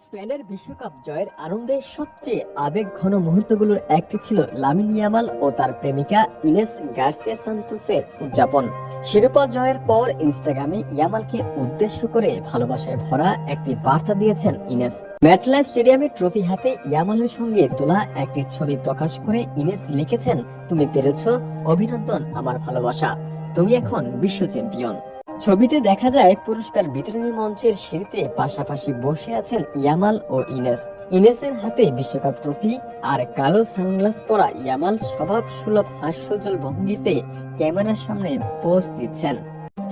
স্পেনের বিশ্বকাপ জয়ের আনন্দের সবচেয়ে আবেগঘন মুহূর্তগুলোর একটি ছিল লামিন ইয়ামাল ও তার প্রেমিকা ইনেস গার্সিয়া সান্তোসের উদযাপন। শিরোপা জয়ের পর ইনস্টাগ্রামে ইয়ামালকে উদ্দেশ্য করে ভালোবাসায় ভরা একটি বার্তা দিয়েছেন ইনেস। ম্যাটলাইফ স্টেডিয়ামে ট্রফি হাতে ইয়ামালের সঙ্গে তোলা একটি ছবি প্রকাশ করে ইনেস লিখেছেন, তুমি পেরেছো, অভিনন্দন আমার ভালোবাসা, তুমি এখন বিশ্ব চ্যাম্পিয়ন। ছবিতে দেখা যায় পুরস্কার বিতরণী মঞ্চের সিঁড়িতে পাশাপাশি বসে আছেন ইয়ামাল ও ইনেস। ইনেসের হাতে বিশ্বকাপ ট্রফি আর কালো সানগ্লাস পরা ইয়ামাল স্বভাব সুলভ হাস্যোজ্জ্বল ভঙ্গিতে ক্যামেরার সামনে পোজ দিচ্ছেন।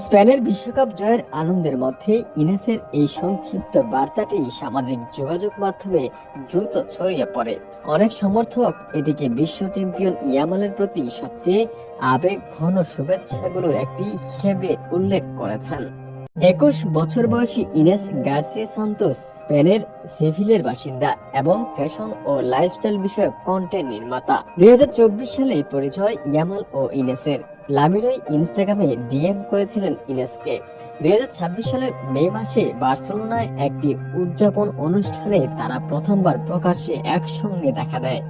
স্পেনের বিশ্বকাপ জয়ের আনন্দের মধ্যে ইনেসের এই সংক্ষিপ্ত বার্তাটি সামাজিক যোগাযোগ মাধ্যমে দ্রুত ছড়িয়ে পড়ে। অনেক সমর্থক এটিকে বিশ্ব চ্যাম্পিয়ন ইয়ামালের প্রতি সবচেয়ে আবেগঘন শুভেচ্ছাগুলোর একটি হিসেবে উল্লেখ করেছেন। 21 বছর বয়সী ইনেস গার্সিয়া সান্তোস স্পেনের সেভিলের বাসিন্দা এবং ফ্যাশন ও লাইফস্টাইল বিষয়ক কন্টেন্ট নির্মাতা। 2024 সালে পরিচয় ইয়ামাল ও ইনেসের। লামিনোই ইনস্টাগ্রামে ডিএম করেছিলেন ইনেসকে। 2026 সালের মে মাসে বার্সেলোনায় একটি উদযাপন অনুষ্ঠানে তারা প্রথমবার প্রকাশ্যে একসঙ্গে দেখা দেয়।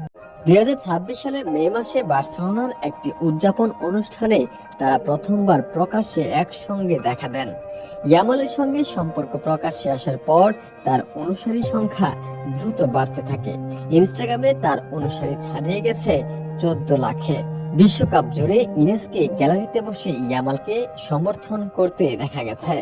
2026 সালের মে মাসে বার্সেলোনার একটি উদযাপন অনুষ্ঠানে তারা প্রথমবার প্রকাশ্যে একসঙ্গে দেখা দেন। ইয়ামালের সঙ্গে সম্পর্ক প্রকাশ্যে আসার পর তার অনুসারী সংখ্যা দ্রুত বাড়তে থাকে। ইনস্টাগ্রামে তার অনুসারী ছাড়িয়ে গেছে 14 লাখে। বিশ্বকাপ জুড়ে ইনেসকে গ্যালারিতে বসে ইয়ামালকে সমর্থন করতে দেখা গেছে।